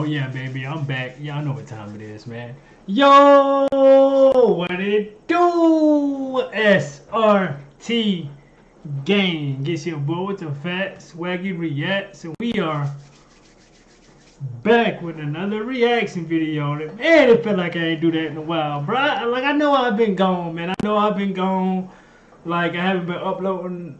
Oh yeah, baby, I'm back. Y'all know what time it is, man. Yo, what it do? SRT gang. Get your boy with the fat swaggy reacts, and we are back with another reaction video. Man, it felt like I ain't do that in a while, bro. Like I know I've been gone, man. I know I've been gone. Like I haven't been uploading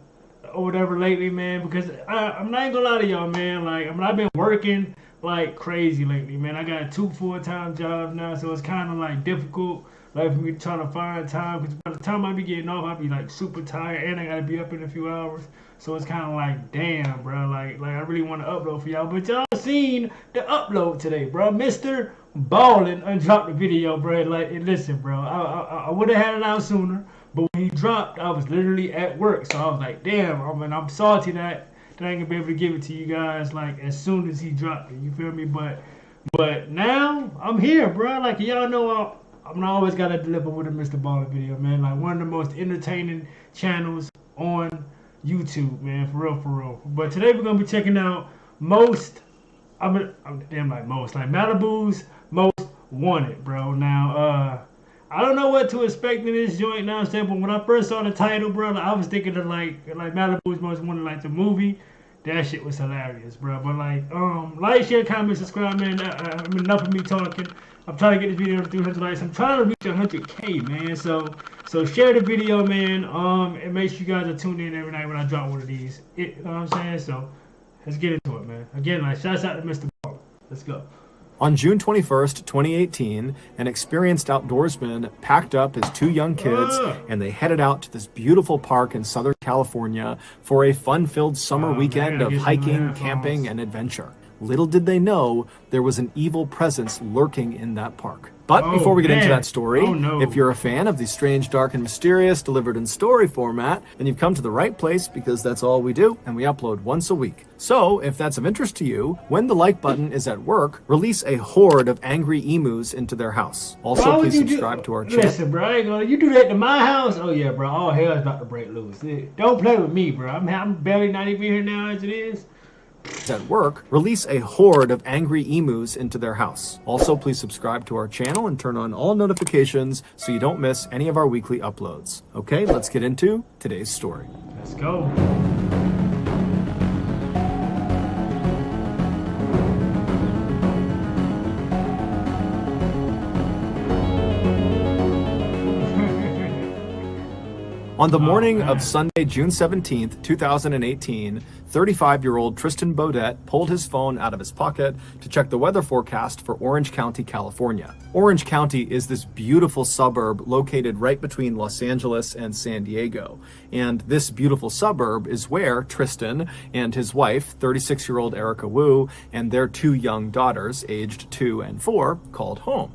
or whatever lately, man. Because I'm not even gonna lie to y'all, man. Like I've been working like crazy lately, man. I got two full-time jobs now, so it's kind of like difficult, like for me trying to find time. Because by the time I be getting off, I be like super tired, and I gotta be up in a few hours. So it's kind of like, damn, bro. Like I really want to upload for y'all, but y'all seen the upload today, bro. Mr. Ballen undropped the video, bro. Like, listen, bro. I would have had it out sooner, but when he dropped, I was literally at work, so I was like, damn. I'm salty that I ain't gonna be able to give it to you guys like as soon as he dropped it. You feel me? But now I'm here, bro. Like y'all know, I'm always gotta deliver with a Mr. Baller video, man. Like one of the most entertaining channels on YouTube, man. For real, for real. But today we're gonna be checking out most. I'm damn like most like Malibu's most wanted, bro. Now, I don't know what to expect in this joint now, but when I first saw the title, bro, I was thinking of like Malibu's most wanted, like the movie. That shit was hilarious, bro. But like, share, comment, subscribe, man. Enough of me talking. I'm trying to get this video to 300 likes. I'm trying to reach 100K, man. So share the video, man. And make sure you guys are tuned in every night when I drop one of these. You know what I'm saying? So let's get into it, man. Again, like, shouts out to Mr. Ball. Let's go. On June 21st, 2018, an experienced outdoorsman packed up his two young kids and they headed out to this beautiful park in Southern California for a fun-filled summer weekend of hiking, camping, and adventure. Little did they know there was an evil presence lurking in that park. But before we get into that story, if you're a fan of the strange, dark, and mysterious delivered in story format, then you've come to the right place because that's all we do, and we upload once a week. So, if that's of interest to you, when the like button is at work, release a horde of angry emus into their house. Also, please subscribe to our channel. Listen, bro, you do that to my house? Oh yeah, bro, all hell's about to break loose. Don't play with me, bro. I'm barely not even here now as it is. At work, release a horde of angry emus into their house. Also, please subscribe to our channel and turn on all notifications so you don't miss any of our weekly uploads. Okay, let's get into today's story. Let's go. On the morning of Sunday, June 17th, 2018, 35-year-old Tristan Beaudet pulled his phone out of his pocket to check the weather forecast for Orange County, California. Orange County is this beautiful suburb located right between Los Angeles and San Diego. And this beautiful suburb is where Tristan and his wife, 36-year-old Erica Wu, and their two young daughters, aged 2 and 4, called home.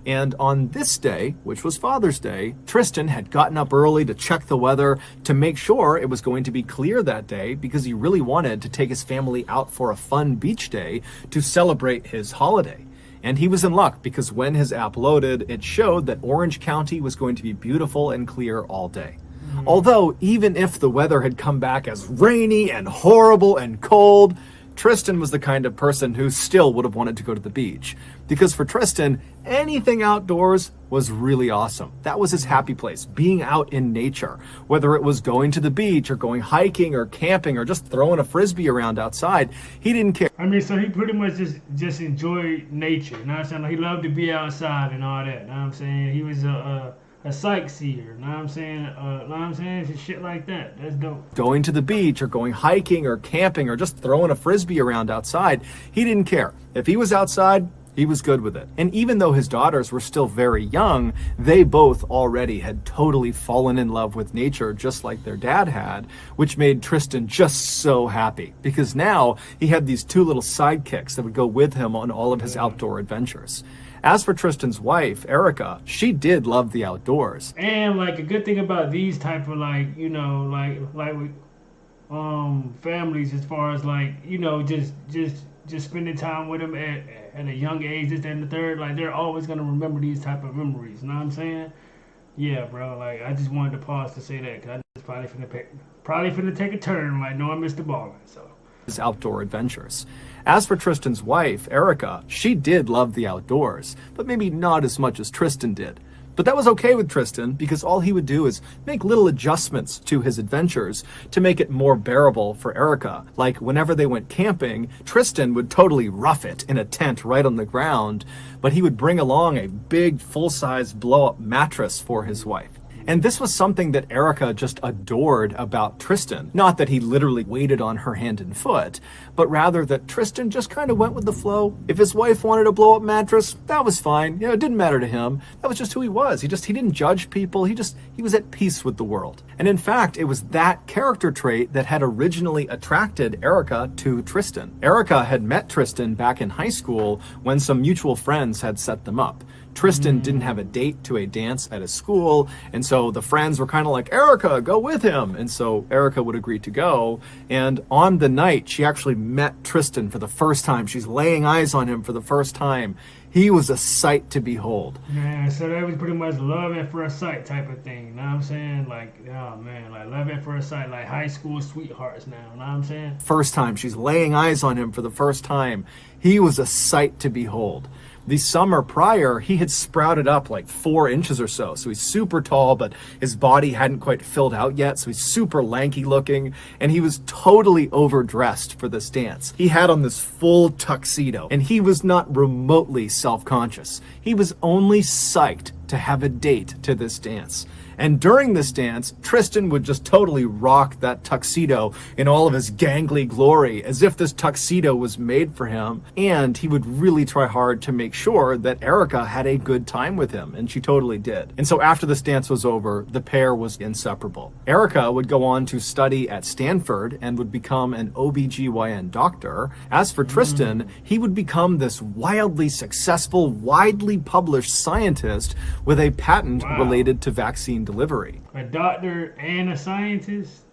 And on this day, which was Father's Day, Tristan had gotten up early to check the weather to make sure it was going to be clear that day because he really wanted to take his family out for a fun beach day to celebrate his holiday. And he was in luck because when his app loaded, it showed that Orange County was going to be beautiful and clear all day. Although, even if the weather had come back as rainy and horrible and cold, Tristan was the kind of person who still would have wanted to go to the beach. Because for Tristan, anything outdoors was really awesome. That was his happy place, being out in nature. Whether it was going to the beach or going hiking or camping or just throwing a frisbee around outside, he didn't care. I mean, so he pretty much just enjoyed nature. You know what I'm saying? Like, he loved to be outside and all that. You know what I'm saying? He was a sightseer, you know what I'm saying? Just shit like that. That's dope. Going to the beach or going hiking or camping or just throwing a frisbee around outside, he didn't care. If he was outside, he was good with it. And even though his daughters were still very young, they both already had totally fallen in love with nature just like their dad had, which made Tristan just so happy because now he had these two little sidekicks that would go with him on all of his outdoor adventures. As for Tristan's wife, Erica, she did love the outdoors. And like a good thing about these type of like, you know, like with families as far as like, you know, just spending time with them at a young age, this and the third, like they're always gonna remember these type of memories. You know what I'm saying? Yeah, bro. Like I just wanted to pause to say that because I just probably finna take a turn, like knowing Mr. Ballen. So his outdoor adventures. As for Tristan's wife, Erica, she did love the outdoors, but maybe not as much as Tristan did. But that was okay with Tristan because all he would do is make little adjustments to his adventures to make it more bearable for Erica. Like whenever they went camping, Tristan would totally rough it in a tent right on the ground, but he would bring along a big full-size blow-up mattress for his wife. And this was something that Erica just adored about Tristan. Not that he literally waited on her hand and foot, but rather that Tristan just kind of went with the flow. If his wife wanted a blow-up mattress, that was fine. You know, it didn't matter to him. That was just who he was. He didn't judge people. He was at peace with the world. And in fact, it was that character trait that had originally attracted Erica to Tristan. Erica had met Tristan back in high school when some mutual friends had set them up. Tristan didn't have a date to a dance at his school, and so the friends were kind of like, Erica, go with him. And so Erica would agree to go. And on the night, she actually met Tristan for the first time. She's laying eyes on him for the first time. He was a sight to behold. Man, so that was pretty much love at first sight type of thing. You know what I'm saying? Like, oh man, like love at first sight, like high school sweethearts now. You know what I'm saying? First time, she's laying eyes on him for the first time. He was a sight to behold. The summer prior, he had sprouted up like 4 inches or so. So he's super tall, but his body hadn't quite filled out yet. So he's super lanky looking, and he was totally overdressed for this dance. He had on this full tuxedo, and he was not remotely self-conscious. He was only psyched to have a date to this dance. And during this dance, Tristan would just totally rock that tuxedo in all of his gangly glory, as if this tuxedo was made for him. And he would really try hard to make sure that Erica had a good time with him, and she totally did. And so after this dance was over, the pair was inseparable. Erica would go on to study at Stanford and would become an OBGYN doctor. As for Tristan, he would become this wildly successful, widely published scientist with a patent related to vaccine delivery. A doctor and a scientist?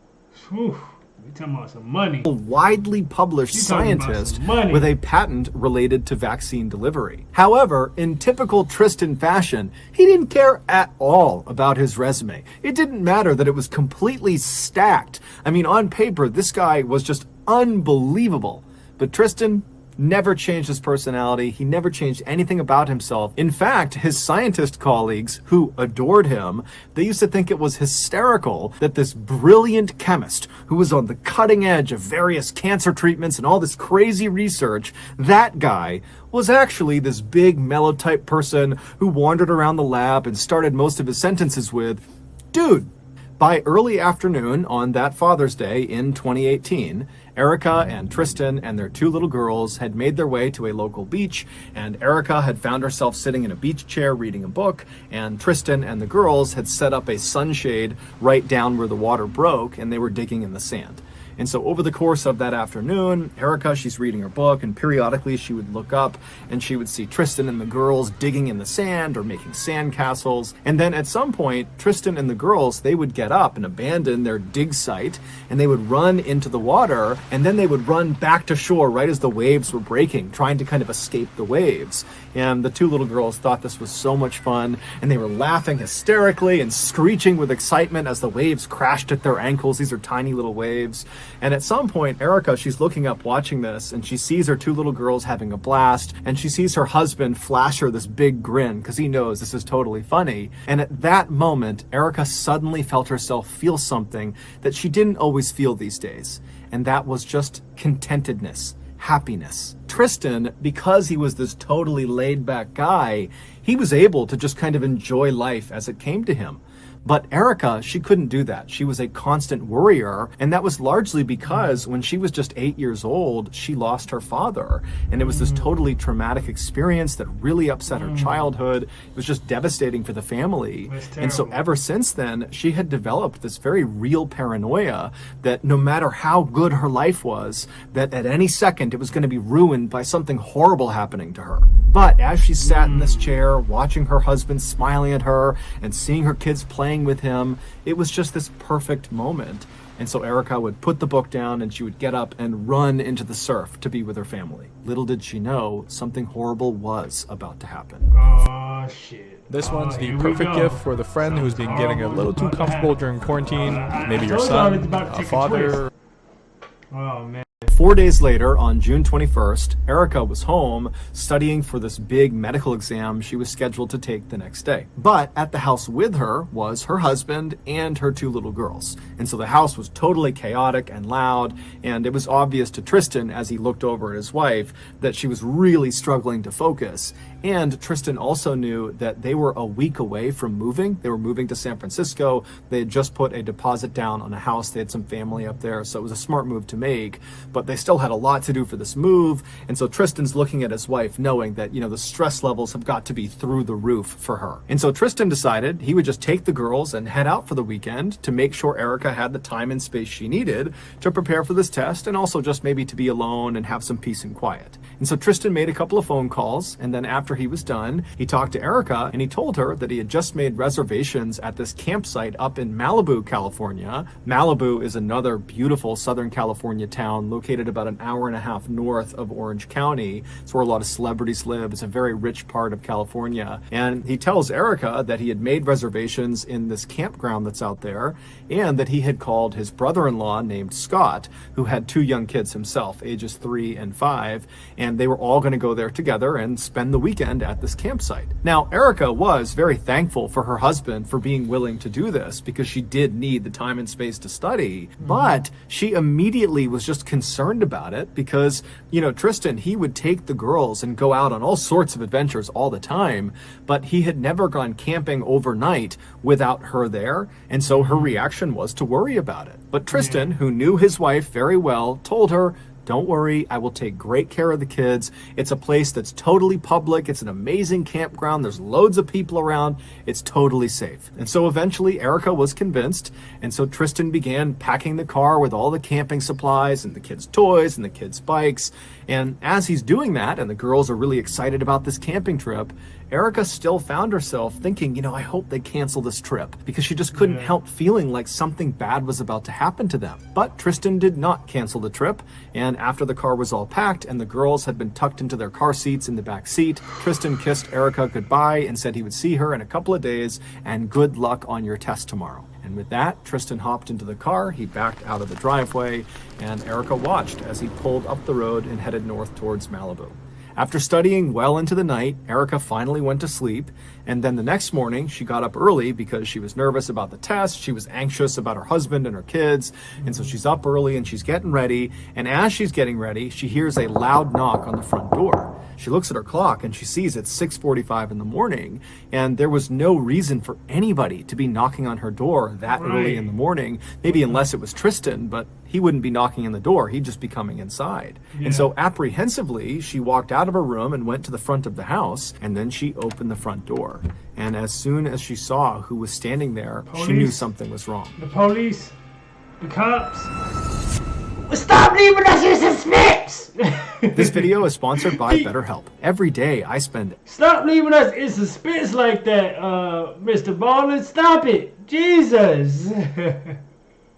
Whew. We talking about some money. A widely published scientist with a patent related to vaccine delivery. However, in typical Tristan fashion, he didn't care at all about his resume. It didn't matter that it was completely stacked. I mean, on paper, this guy was just unbelievable. But Tristan never changed his personality. He never changed anything about himself. In fact, his scientist colleagues, who adored him, they used to think it was hysterical that this brilliant chemist who was on the cutting edge of various cancer treatments and all this crazy research, that guy was actually this big mellow type person who wandered around the lab and started most of his sentences with, "Dude." By early afternoon on that Father's Day in 2018, Erica and Tristan and their 2 little girls had made their way to a local beach, and Erica had found herself sitting in a beach chair reading a book, and Tristan and the girls had set up a sunshade right down where the water broke, and they were digging in the sand. And so over the course of that afternoon, Erica, she's reading her book, and periodically she would look up and she would see Tristan and the girls digging in the sand or making sand castles. And then at some point, Tristan and the girls, they would get up and abandon their dig site, and they would run into the water, and then they would run back to shore right as the waves were breaking, trying to kind of escape the waves. And the 2 little girls thought this was so much fun, and they were laughing hysterically and screeching with excitement as the waves crashed at their ankles. These are tiny little waves. And at some point, Erica, she's looking up watching this, and she sees her 2 little girls having a blast, and she sees her husband flash her this big grin because he knows this is totally funny. And at that moment, Erica suddenly felt herself feel something that she didn't always feel these days, and that was just contentedness, happiness. Tristan, because he was this totally laid-back guy, he was able to just kind of enjoy life as it came to him. But Erica, she couldn't do that. She was a constant worrier, and that was largely because when she was just 8 years old, she lost her father. And it was this totally traumatic experience that really upset her childhood. It was just devastating for the family. And so ever since then, she had developed this very real paranoia that no matter how good her life was, that at any second it was going to be ruined by something horrible happening to her. But as she sat in this chair, watching her husband smiling at her and seeing her kids playing with him, it was just this perfect moment. And so Erica would put the book down and she would get up and run into the surf to be with her family. Little did she know, something horrible was about to happen. Oh shit. This one's the perfect gift for the friend who's been getting a little too comfortable during quarantine. Maybe your son, a father. Oh man, 4 days later, on June 21st, Erica was home studying for this big medical exam she was scheduled to take the next day. But at the house with her was her husband and her 2 little girls. And so the house was totally chaotic and loud, and it was obvious to Tristan as he looked over at his wife that she was really struggling to focus. And Tristan also knew that they were a week away from moving. They were moving to San Francisco. They had just put a deposit down on a house. They had some family up there, so it was a smart move to make. But they still had a lot to do for this move. And so Tristan's looking at his wife knowing that, you know, the stress levels have got to be through the roof for her. And so Tristan decided he would just take the girls and head out for the weekend to make sure Erica had the time and space she needed to prepare for this test, and also just maybe to be alone and have some peace and quiet. And so Tristan made a couple of phone calls, and then after he was done, he talked to Erica and he told her that he had just made reservations at this campsite up in Malibu, California. Malibu is another beautiful Southern California town located about an hour and a half north of Orange County. It's where a lot of celebrities live. It's a very rich part of California. And he tells Erica that he had made reservations in this campground that's out there, and that he had called his brother-in-law named Scott, who had 2 young kids himself, ages 3 and 5, and they were all going to go there together and spend the weekend at this campsite. Now, Erica was very thankful for her husband for being willing to do this, because she did need the time and space to study, but she immediately was just concerned about it because, you know, Tristan, he would take the girls and go out on all sorts of adventures all the time, but he had never gone camping overnight without her there, and so her reaction was to worry about it. But Tristan, who knew his wife very well, told her, "Don't worry, I will take great care of the kids. It's a place that's totally public. It's an amazing campground. There's loads of people around. It's totally safe." And so eventually Erica was convinced. And so Tristan began packing the car with all the camping supplies and the kids' toys and the kids' bikes. And as he's doing that, and the girls are really excited about this camping trip, Erica still found herself thinking, you know, I hope they cancel this trip, because she just couldn't help feeling like something bad was about to happen to them. But Tristan did not cancel the trip, and after the car was all packed and the girls had been tucked into their car seats in the back seat, Tristan kissed Erica goodbye and said he would see her in a couple of days, and good luck on your test tomorrow. And with that, Tristan hopped into the car, he backed out of the driveway, and Erica watched as he pulled up the road and headed north towards Malibu. After studying well into the night, Erica finally went to sleep, and then the next morning she got up early because she was nervous about the test, she was anxious about her husband and her kids, and so she's up early and she's getting ready, and as she's getting ready, she hears a loud knock on the front door. She looks at her clock and she sees it's 6:45 in the morning, and there was no reason for anybody to be knocking on her door that early in the morning, maybe unless it was Tristan, but he wouldn't be knocking on the door, he'd just be coming inside. And so apprehensively, she walked out of her room and went to the front of the house, and then she opened the front door. And as soon as she saw who was standing there, she knew something was wrong. The police, the cops. Stop leaving us in suspense! This video is sponsored by BetterHelp. Every day I spend... Stop leaving us in suspense like that, Mr. Ballen. Stop it. Jesus.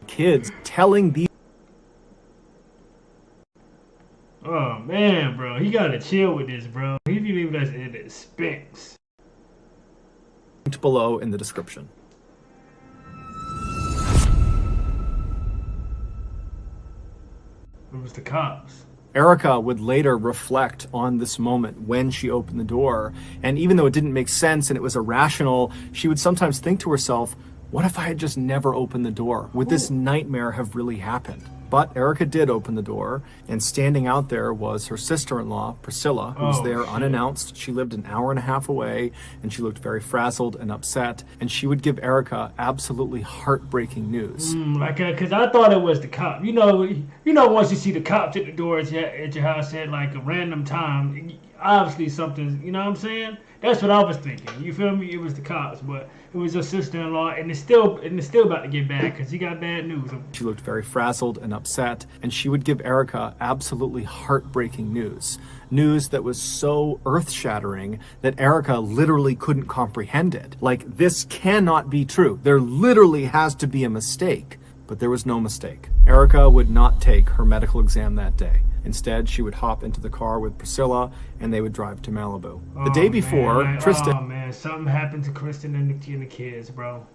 kids telling these... Oh, man, bro. He gotta chill with this, bro. He be leaving us in suspense. Below in the description. It was the cops. Erica would later reflect on this moment when she opened the door, and even though it didn't make sense and it was irrational, she would sometimes think to herself, what if I had just never opened the door? Would this nightmare have really happened? But Erica did open the door, and standing out there was her sister-in-law, Priscilla, who was there unannounced. She lived an hour and a half away, and she looked very frazzled and upset, and she would give Erica absolutely heartbreaking news. Because I thought it was the cop. You know, once you see the cops at the door at your house at like a random time, obviously something's, you know what I'm saying? That's what I was thinking. You feel me? It was the cops, but it was her sister-in-law, and it's still about to get bad because he got bad news. She looked very frazzled and upset, and she would give Erica absolutely heartbreaking news. News that was so earth-shattering that Erica literally couldn't comprehend it. Like, this cannot be true. There literally has to be a mistake. But there was no mistake. Erica would not take her medical exam that day. Instead, she would hop into the car with Priscilla, and they would drive to Malibu. The day before, Tristan... Oh, man, something happened to Kristen and the kids, bro.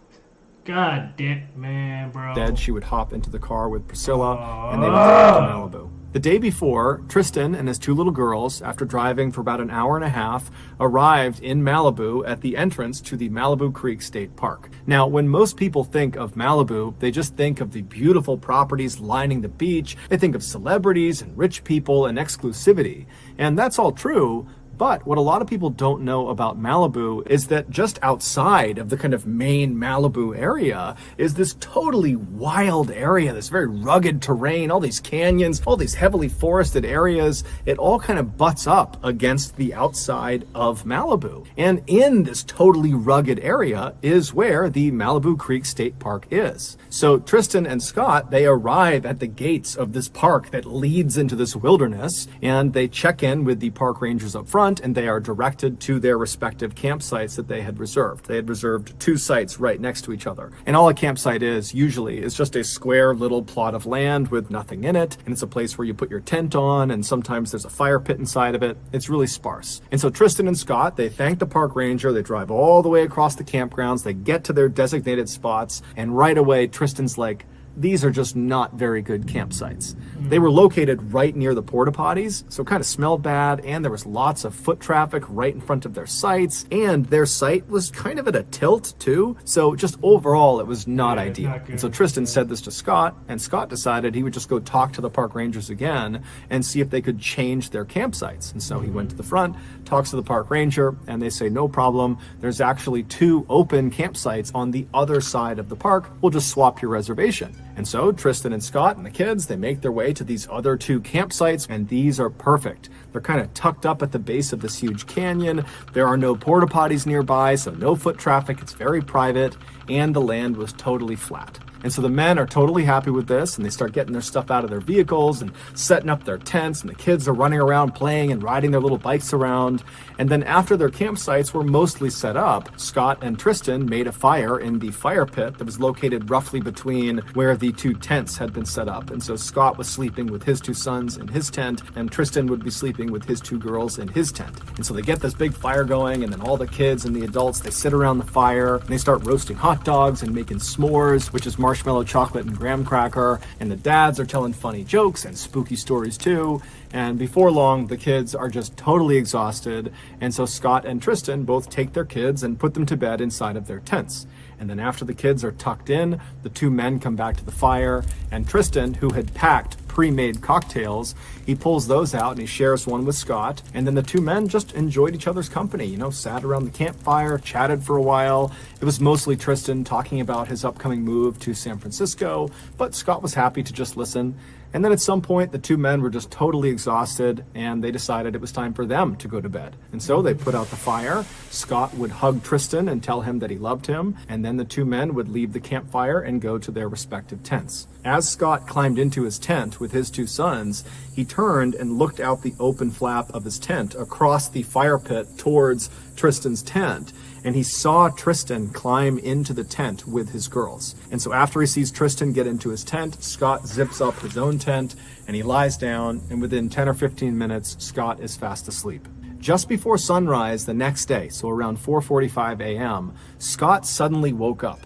God damn, man, bro. Instead, she would hop into the car with Priscilla, and they would drive to Malibu. The day before, Tristan and his two little girls, after driving for about an hour and a half, arrived in Malibu at the entrance to the Malibu Creek State Park. Now, when most people think of Malibu, they just think of the beautiful properties lining the beach. They think of celebrities and rich people and exclusivity. And that's all true. But what a lot of people don't know about Malibu is that just outside of the kind of main Malibu area is this totally wild area, this very rugged terrain, all these canyons, all these heavily forested areas. It all kind of butts up against the outside of Malibu. And in this totally rugged area is where the Malibu Creek State Park is. So Tristan and Scott, they arrive at the gates of this park that leads into this wilderness, and they check in with the park rangers up front, and they are directed to their respective campsites that they had reserved. They had reserved 2 sites right next to each other. And all a campsite is usually is just a square little plot of land with nothing in it. And it's a place where you put your tent on, and sometimes there's a fire pit inside of it. It's really sparse. And so Tristan and Scott, they thank the park ranger. They drive all the way across the campgrounds. They get to their designated spots. And right away, Tristan's like, these are just not very good campsites. They were located right near the porta potties, so it kind of smelled bad, and there was lots of foot traffic right in front of their sites, and their site was kind of at a tilt too, so just overall it was not ideal. And so Tristan said this to Scott, and Scott decided he would just go talk to the park rangers again and see if they could change their campsites. And so he went to the front, talks to the park ranger, and they say, no problem, there's actually 2 open campsites on the other side of the park. We'll just swap your reservation. And so Tristan and Scott and the kids, they make their way to these other 2 campsites, and these are perfect. They're kind of tucked up at the base of this huge canyon. There are no porta potties nearby, so no foot traffic. It's very private, and the land was totally flat. And so the men are totally happy with this, and they start getting their stuff out of their vehicles and setting up their tents, and the kids are running around playing and riding their little bikes around. And then after their campsites were mostly set up, Scott and Tristan made a fire in the fire pit that was located roughly between where the 2 tents had been set up. And so Scott was sleeping with his 2 sons in his tent, and Tristan would be sleeping with his 2 girls in his tent. And so they get this big fire going, and then all the kids and the adults, they sit around the fire, and they start roasting hot dogs and making s'mores, which is marshmallow, chocolate, and graham cracker. And the dads are telling funny jokes and spooky stories too. And before long, the kids are just totally exhausted. And so Scott and Tristan both take their kids and put them to bed inside of their tents. And then after the kids are tucked in, the 2 men come back to the fire, and Tristan, who had packed pre-made cocktails, he pulls those out and he shares one with Scott. And then the 2 men just enjoyed each other's company, you know, sat around the campfire, chatted for a while. It was mostly Tristan talking about his upcoming move to San Francisco, but Scott was happy to just listen. And then at some point, the 2 men were just totally exhausted, and they decided it was time for them to go to bed. And so they put out the fire. Scott would hug Tristan and tell him that he loved him, and then the 2 men would leave the campfire and go to their respective tents. As Scott climbed into his tent with his 2 sons, he turned and looked out the open flap of his tent across the fire pit towards Tristan's tent, and he saw Tristan climb into the tent with his girls. And so after he sees Tristan get into his tent, Scott zips up his own tent, and he lies down, and within 10 or 15 minutes, Scott is fast asleep. Just before sunrise the next day, so around 4:45 a.m., Scott suddenly woke up.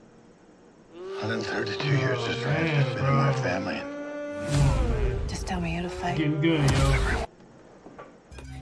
132 years this ranch has been in my family. Just tell me how to fight. Getting good, yo.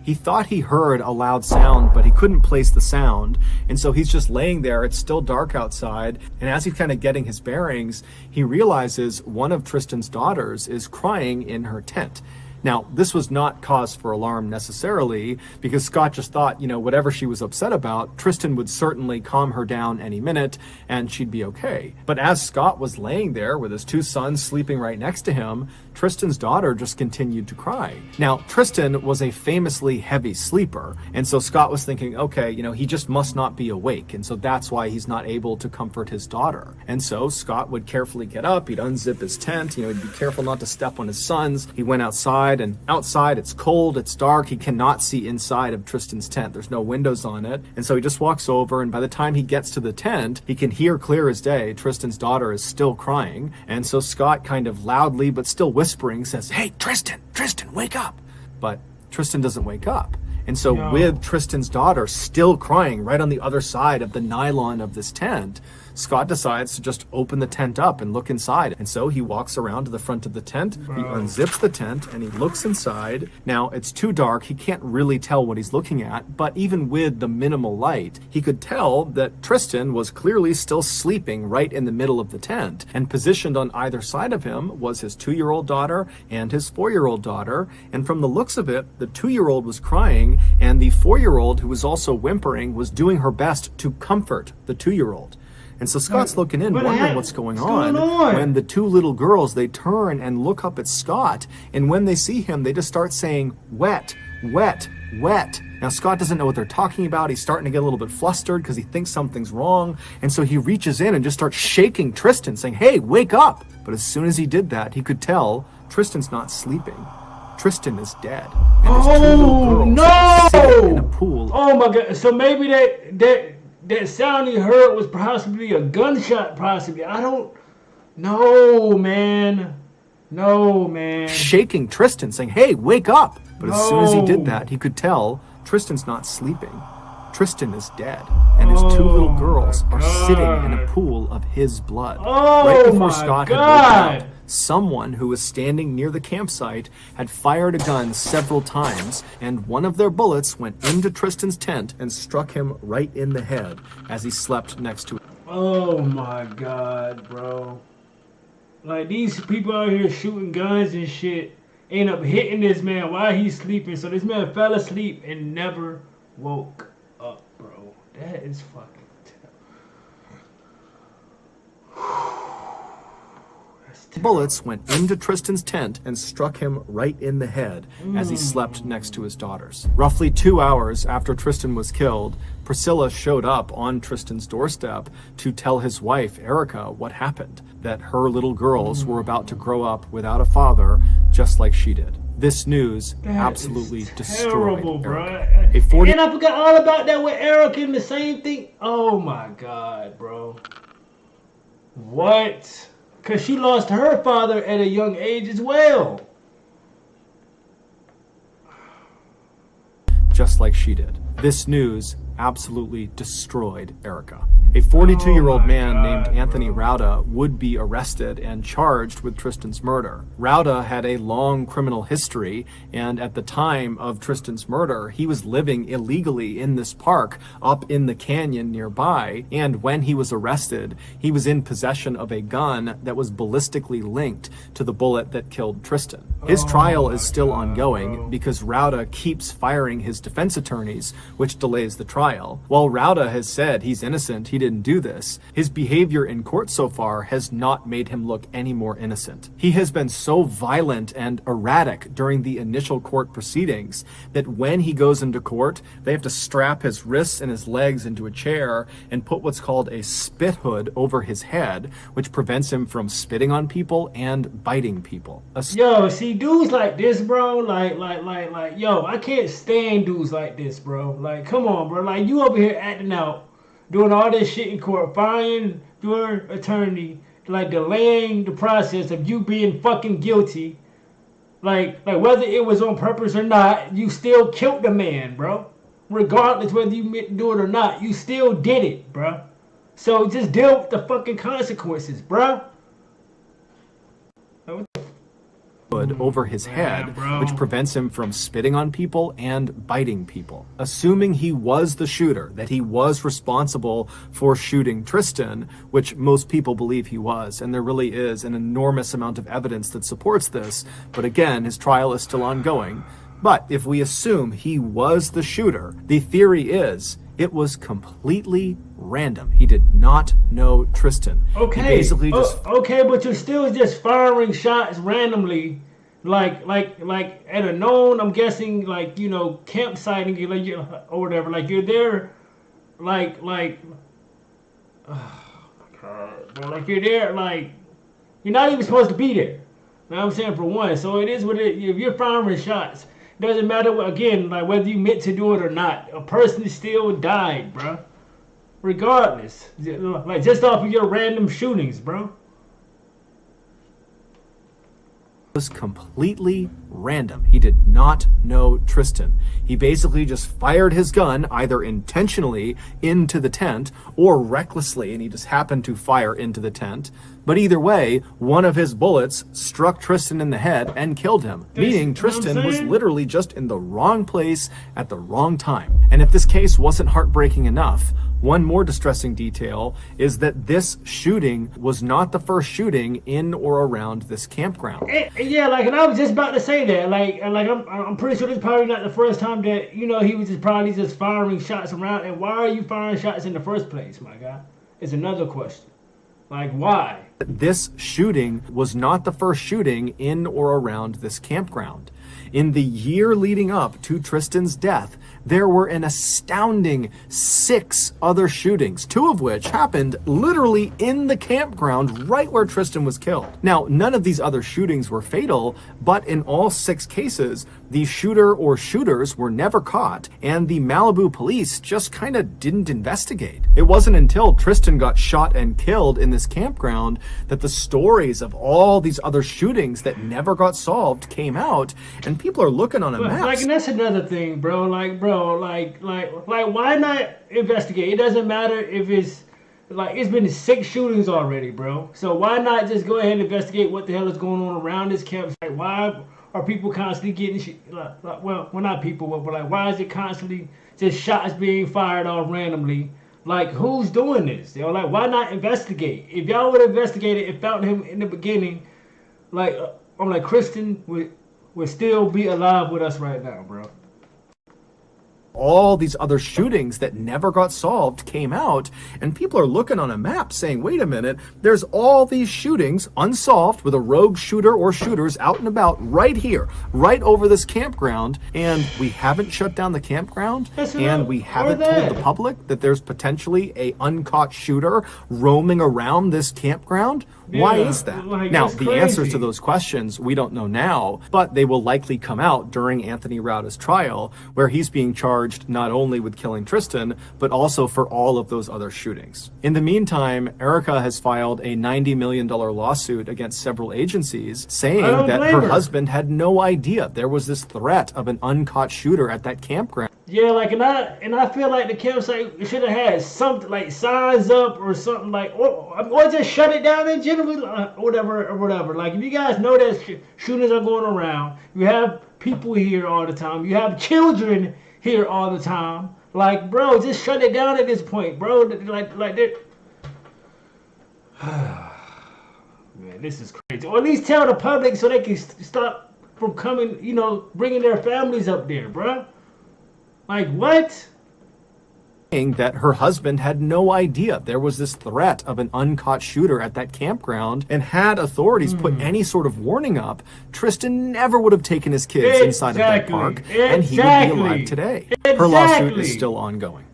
He thought he heard a loud sound, but he couldn't place the sound. And so he's just laying there. It's still dark outside. And as he's kind of getting his bearings, he realizes one of Tristan's daughters is crying in her tent. Now, this was not cause for alarm necessarily, because Scott just thought, you know, whatever she was upset about, Tristan would certainly calm her down any minute and she'd be okay. But as Scott was laying there with his 2 sons sleeping right next to him, Tristan's daughter just continued to cry. Now, Tristan was a famously heavy sleeper, and so Scott was thinking, okay, you know, he just must not be awake, and so that's why he's not able to comfort his daughter. And so Scott would carefully get up, he'd unzip his tent, you know, he'd be careful not to step on his sons. He went outside, and outside it's cold, it's dark, he cannot see inside of Tristan's tent. There's no windows on it, and so he just walks over, and by the time he gets to the tent, he can hear clear as day Tristan's daughter is still crying. And so Scott kind of loudly but still whispering says, "Hey, Tristan, wake up." But Tristan doesn't wake up. And so with Tristan's daughter still crying right on the other side of the nylon of this tent, Scott decides to just open the tent up and look inside. And so he walks around to the front of the tent, he unzips the tent, and he looks inside. Now, it's too dark, he can't really tell what he's looking at, but even with the minimal light, he could tell that Tristan was clearly still sleeping right in the middle of the tent, and positioned on either side of him was his 2-year-old daughter and his 4-year-old daughter, and from the looks of it, the 2-year-old was crying, and the 4-year-old, who was also whimpering, was doing her best to comfort the 2-year-old. And so Scott's looking in, wondering what's going on, when the 2 little girls, they turn and look up at Scott, and when they see him, they just start saying, wet, wet, wet. Now, Scott doesn't know what they're talking about. He's starting to get a little bit flustered because he thinks something's wrong, and so he reaches in and just starts shaking Tristan, saying, hey, wake up! But as soon as he did that, he could tell Tristan's not sleeping. Tristan is dead. And his 2 little girls are sitting in a pool. Oh my God! So maybe that sound he heard was possibly a gunshot, possibly. I don't... No, man. No, man. Shaking Tristan, saying, hey, wake up! But as soon as he did that, he could tell Tristan's not sleeping. Tristan is dead, and his 2 little girls are sitting in a pool of his blood. Right before Scott had woken up, someone who was standing near the campsite had fired a gun several times, and one of their bullets went into Tristan's tent and struck him right in the head as he slept next to it. Oh my God, bro. Like, these people out here shooting guns and shit end up hitting this man while he's sleeping. So this man fell asleep and never woke up, bro. That is fucking Bullets went into Tristan's tent and struck him right in the head as he slept next to his daughters. Roughly 2 hours after Tristan was killed, Priscilla showed up on Tristan's doorstep to tell his wife, Erica, what happened, that her little girls were about to grow up without a father, just like she did. This news absolutely destroyed Erica. And I forgot all about that with Erica and the same thing. Oh my God, bro. What? Because she lost her father at a young age as well. Just like she did. This news absolutely destroyed Erica. A 42-year-old man named Anthony Rauda would be arrested and charged with Tristan's murder. Rauda had a long criminal history, and at the time of Tristan's murder, he was living illegally in this park up in the canyon nearby, and when he was arrested, he was in possession of a gun that was ballistically linked to the bullet that killed Tristan. His trial is still ongoing because Rauda keeps firing his defense attorneys, which delays the trial. While Rauda has said he's innocent, he didn't do this, his behavior in court so far has not made him look any more innocent. He has been so violent and erratic during the initial court proceedings that when he goes into court, they have to strap his wrists and his legs into a chair and put what's called a spit hood over his head, which prevents him from spitting on people and biting people. Yo, see, dudes like this, bro, yo, I can't stand dudes like this, bro. Like, come on, bro. Like, you over here acting out, doing all this shit in court, firing your attorney, like delaying the process of you being fucking guilty. Like whether it was on purpose or not, you still killed the man, bro. Regardless whether you meant to do it or not, you still did it, bro. So just deal with the fucking consequences, bro. Over his head, which prevents him from spitting on people and biting people. Assuming he was the shooter, that he was responsible for shooting Tristan, which most people believe he was, and there really is an enormous amount of evidence that supports this, but again, his trial is still ongoing. But if we assume he was the shooter, the theory is it was completely random. He did not know Tristan. Okay. He basically okay, but you're still just firing shots randomly, like at a known, I'm guessing, like, you know, campsite or whatever. Like, you're there, like oh my God, bro. Like, you're there, like you're not even supposed to be there. You know what I'm saying, for one. So it is what it. If you're firing shots, doesn't matter, again, like whether you meant to do it or not. A person still died, bro. Regardless, like just off of your random shootings, bro. was completely random. He did not know Tristan. He basically just fired his gun either intentionally into the tent or recklessly, and he just happened to fire into the tent. But either way, one of his bullets struck Tristan in the head and killed him, meaning Tristan was literally just in the wrong place at the wrong time. And if this case wasn't heartbreaking enough, one more distressing detail is that this shooting was not the first shooting in or around this campground. Yeah, like, and I was just about to say that, like I'm pretty sure this is probably not the first time that, you know, he was just probably just firing shots around. And why are you firing shots in the first place, my guy? It's another question. Like, why? This shooting was not the first shooting in or around this campground. In the year leading up to Tristan's death, there were an astounding 6 other shootings, 2 of which happened literally in the campground right where Tristan was killed. Now, none of these other shootings were fatal, but in all 6 cases, the shooter or shooters were never caught, and the Malibu police just kind of didn't investigate. It wasn't until Tristan got shot and killed in this campground that the stories of all these other shootings that never got solved came out, and people are looking on a map. Like, and that's another thing, bro. Like, why not investigate? It doesn't matter if it's like, it's been 6 shootings already, bro. So why not just go ahead and investigate what the hell is going on around this campsite? Why are people constantly getting well, not people, but like, why is it constantly just shots being fired off randomly? Like, who's doing this? You know, like, why not investigate? If y'all would have investigated and found him in the beginning, like, I'm like, Kristen would still be alive with us right now, bro. All these other shootings that never got solved came out, and people are looking on a map saying, wait a minute, there's all these shootings unsolved with a rogue shooter or shooters out and about right here, right over this campground, and we haven't shut down the campground, and we haven't told the public that there's potentially a uncaught shooter roaming around this campground? Why is that? Like, now, the answers to those questions we don't know now, but they will likely come out during Anthony Rauda's trial, where he's being charged not only with killing Tristan, but also for all of those other shootings. In the meantime, Erica has filed a $90 million lawsuit against several agencies, saying that her husband had no idea there was this threat of an uncaught shooter at that campground. Yeah, like, and I feel like the campsite should have had something like signs up or something, like, or just shut it down in general, whatever. Like, if you guys know that shootings are going around, you have people here all the time, you have children here all the time. Like, bro, just shut it down at this point, bro. Like that. Man, this is crazy. Or at least tell the public so they can stop from coming, you know, bringing their families up there, bro. Like, what? That her husband had no idea there was this threat of an uncaught shooter at that campground, and had authorities put any sort of warning up, Tristan never would have taken his kids inside of that park, and he would be alive today. Her lawsuit is still ongoing.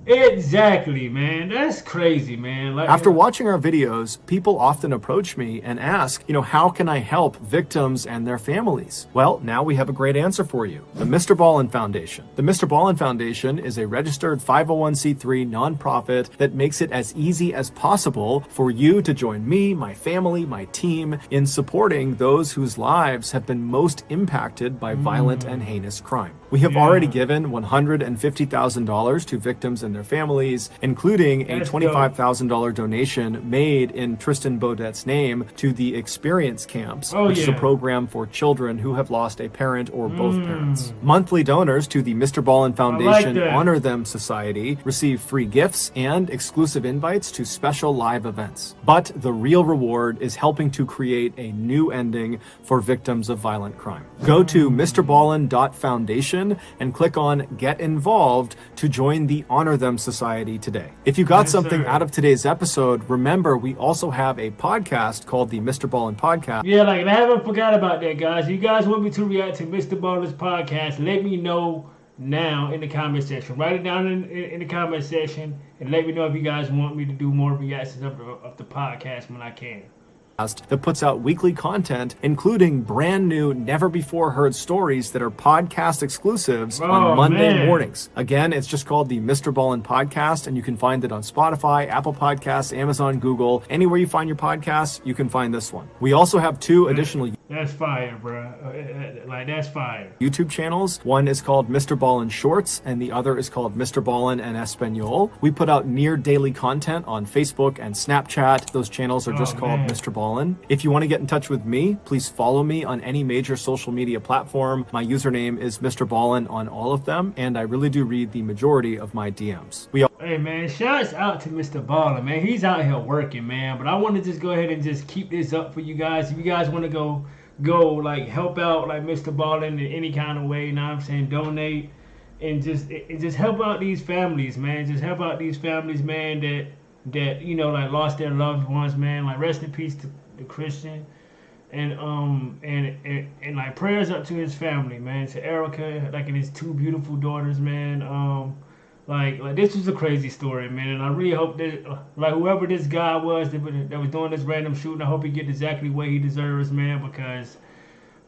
Exactly, man. That's crazy, man. Like, after watching our videos, people often approach me and ask, you know, how can I help victims and their families? Well, now we have a great answer for you. The Mr. Ballen Foundation. The Mr. Ballen Foundation is a registered 501c3 nonprofit that makes it as easy as possible for you to join me, my family, my team in supporting those whose lives have been most impacted by violent and heinous crime. We have already given $150,000 to victims and their families, including a $25,000 donation made in Tristan Beaudet's name to the Experience Camps, which is a program for children who have lost a parent or both parents. Monthly donors to the Mr. Ballen Foundation Honor Them Society receive free gifts and exclusive invites to special live events. But the real reward is helping to create a new ending for victims of violent crime. Go to mrballen.foundation and click on Get Involved to join the Honor Them Society today. If you got something out of today's episode, remember we also have a podcast called the Mr. Ballen Podcast. Yeah, like, I haven't forgot about that, guys. You guys want me to react to Mr. Ballen's podcast? Let me know now in the comment section. Write it down in the comment section and let me know if you guys want me to do more reactions of the podcast when I can. that puts out weekly content, including brand new, never before heard stories that are podcast exclusives on Monday mornings. Again, it's just called the Mr. Ballen Podcast, and you can find it on Spotify, Apple Podcasts, Amazon, Google. Anywhere you find your podcasts, you can find this one. We also have two additional That's fire, bro. Like, that's fire. YouTube channels. One is called Mr. Ballen Shorts, and the other is called Mr. Ballen en Espanol. We put out near daily content on Facebook and Snapchat. Those channels are just called Mr. Ballen. If you want to get in touch with me, please follow me on any major social media platform. My username is Mr. Ballen on all of them, and I really do read the majority of my DMs. Hey, man, shouts out to Mr. Ballen, man. He's out here working, man. But I want to just go ahead and just keep this up for you guys. If you guys want to go like help out like Mr. Ballen in any kind of way, you know what I'm saying, donate and just help out these families, man. Just help out these families, man, that you know, like lost their loved ones, man. Like rest in peace to the Christian, and like prayers up to his family, man, to Erica, like, and his two beautiful daughters, man. Like this was a crazy story, man, and I really hope that like whoever this guy was that was doing this random shooting, I hope he get exactly what he deserves, man, because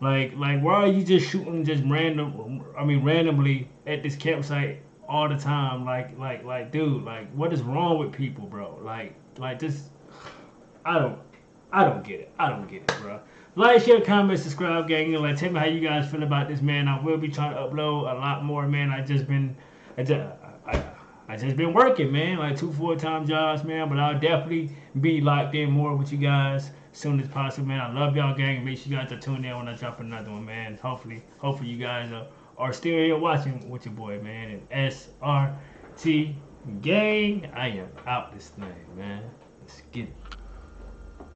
like why are you just shooting just randomly at this campsite all the time? Like dude, like what is wrong with people, bro? Like just I don't get it. I don't get it, bro. Like, share, comment, subscribe, gang, and like tell me how you guys feel about this, man. I will be trying to upload a lot more, man. I just been working, man, like 2 full-time jobs, man, but I'll definitely be locked in more with you guys as soon as possible, man. I love y'all, gang. Make sure you guys are tuned in when I drop another one, man. Hopefully you guys are still here watching with your boy, man. And SRT gang, I am out this thing, man. Let's get it.